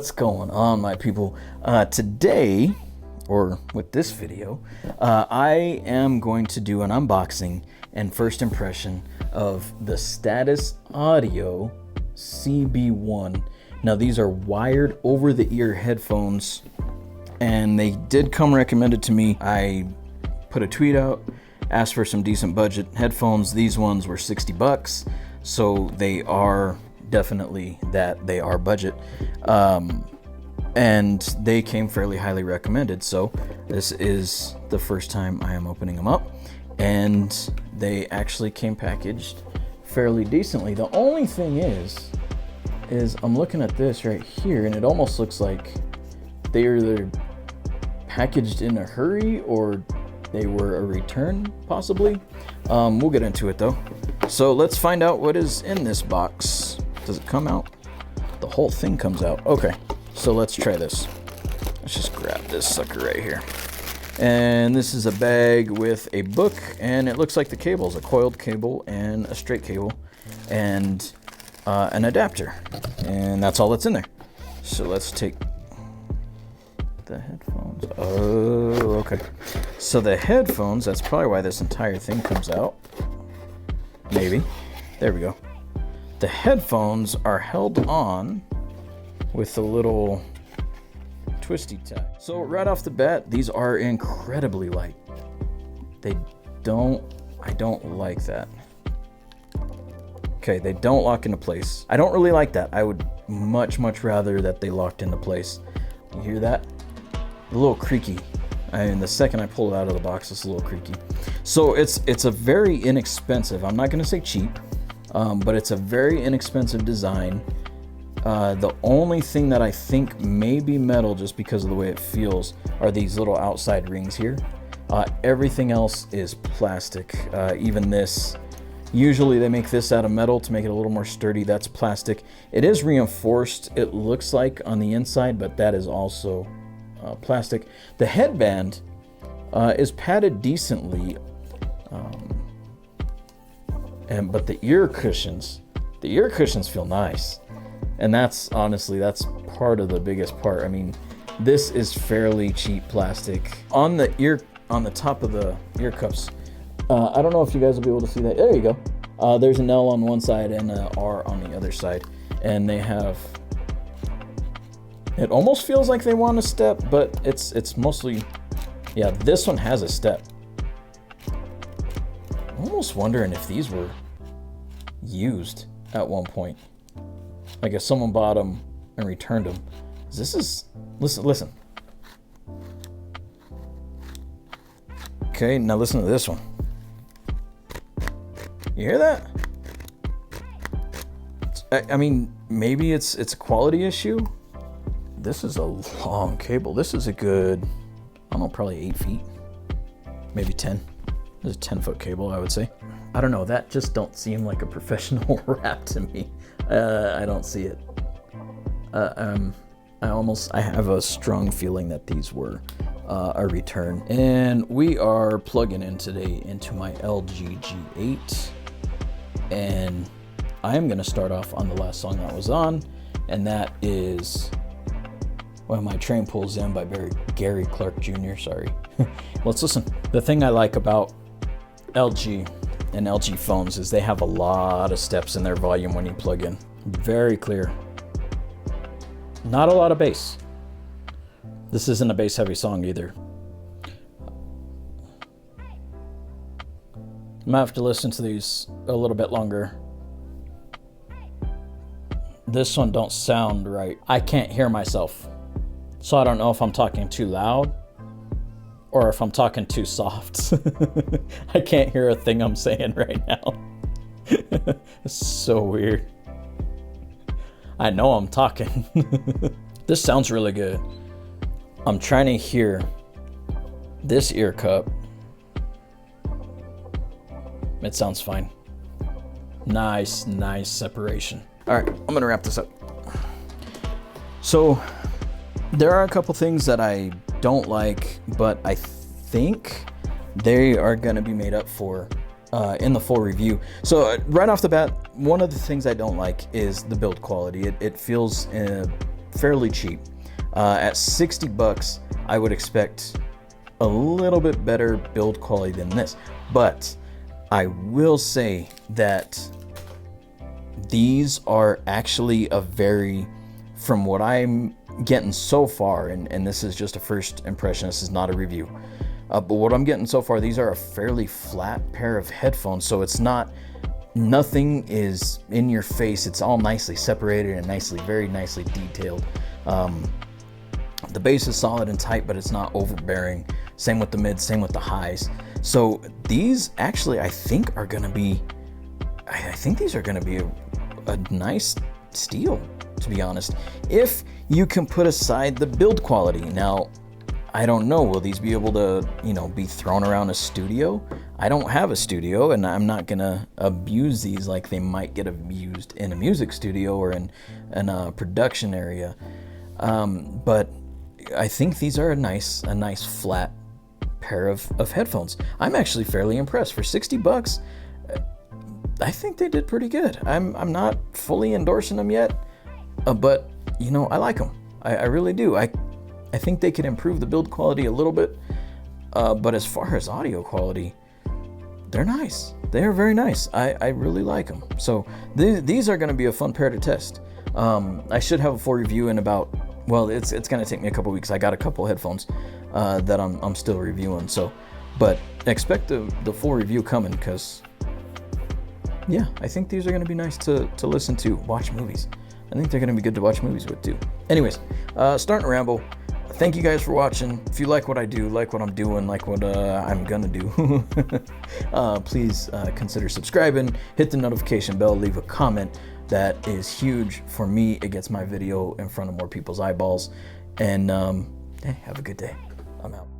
What's going on, my people? Today, or with this video, I am going to do an unboxing and first impression of the Status Audio CB-1. Now these are wired over-the-ear headphones, and they did come recommended to me. I put a tweet out, asked for some decent budget headphones. These ones were $60, so they are definitely that they are budget, and they came fairly highly recommended. So this is the first time I am opening them up, and they actually came packaged fairly decently. The only thing is I'm looking at this right here, and it almost looks like they're packaged in a hurry, or they were a return possibly. We'll get into it though. So let's find out what is in this box. Does it come out? The whole thing comes out. Okay, so let's try this. Let's just grab this sucker right here. And this is a bag with a book, and it looks like the cable is a coiled cable and a straight cable and an adapter. And that's all that's in there. So let's take the headphones. Oh, okay. So the headphones, that's probably why this entire thing comes out. Maybe. There we go. The headphones are held on with a little twisty tack. So right off the bat, these are incredibly light. I don't like that. Okay, they don't lock into place. I don't really like that. I would much rather that they locked into place. You hear that? A little creaky. And the second I pull it out of the box, it's a little creaky. So it's a very inexpensive, I'm not gonna say cheap, but it's a very inexpensive design. The only thing that I think may be metal, just because of the way it feels, are these little outside rings here. Everything else is plastic. Even this, usually they make this out of metal to make it a little more sturdy. That's plastic. It is reinforced, it looks like, on the inside, but that is also plastic. The headband is padded decently, but the ear cushions feel nice, and that's honestly, that's part of the biggest part. I mean, this is fairly cheap plastic. On the top of the ear cups, I don't know if you guys will be able to see that. There you go. There's an L on one side and an R on the other side, and they have, it almost feels like they want a step, but it's mostly, yeah, this one has a step. I'm almost wondering if these were used at one point. Like if someone bought them and returned them. Listen. Okay, now listen to this one. You hear that? I mean, maybe it's a quality issue. This is a long cable. This is a good, I don't know, probably 8 feet, maybe 10. This is a 10-foot cable, I would say. I don't know, that just don't seem like a professional wrap to me. I don't see it. I have a strong feeling that these were a return. And we are plugging in today into my LG G8. And I am gonna start off on the last song that was on, and that is When My Train Pulls In by Gary Clark Jr., sorry. Let's listen. The thing I like about LG and LG phones is they have a lot of steps in their volume when you plug in. Very clear. Not a lot of bass. This isn't a bass heavy song either. I'm gonna have to listen to these a little bit longer. This one don't sound right. I can't hear myself. So I don't know if I'm talking too loud or if I'm talking too soft. I can't hear a thing I'm saying right now. It's so weird. I know I'm talking. This sounds really good. I'm trying to hear this ear cup. It sounds fine. Nice separation. All right, I'm gonna wrap this up. So there are a couple things that I don't like, but I think they are gonna be made up for in the full review. So right off the bat, one of the things I don't like is the build quality. It feels fairly cheap. At 60 bucks, I would expect a little bit better build quality than this, but I will say that these are actually from what I'm getting so far, and this is just a first impression, this is not a review, but what I'm getting so far, these are a fairly flat pair of headphones, so nothing is in your face. It's all nicely separated and very nicely detailed. The bass is solid and tight, but it's not overbearing. Same with the mids, same with the highs. So these actually, I think these are gonna be a nice steal, to be honest, if you can put aside the build quality. Now, I don't know, will these be able to, be thrown around a studio? I don't have a studio, and I'm not gonna abuse these like they might get abused in a music studio or in a production area. But I think these are a nice flat pair of headphones. I'm actually fairly impressed. For 60 bucks, I think they did pretty good. I'm not fully endorsing them yet, but I like them. I really do. I think they could improve the build quality a little bit, but as far as audio quality, they're nice. They are very nice. I really like them. So these are going to be a fun pair to test. I should have a full review in about, well, it's going to take me a couple weeks. I got a couple headphones that I'm still reviewing. So, but expect the full review coming, because yeah, I think these are going to be nice to listen to, watch movies. I think they're going to be good to watch movies with too. Anyways, starting to ramble. Thank you guys for watching. If you like what I do, like what I'm doing, like what I'm gonna do, please consider subscribing, hit the notification bell, leave a comment. That is huge for me. It gets my video in front of more people's eyeballs. And hey, have a good day. I'm out.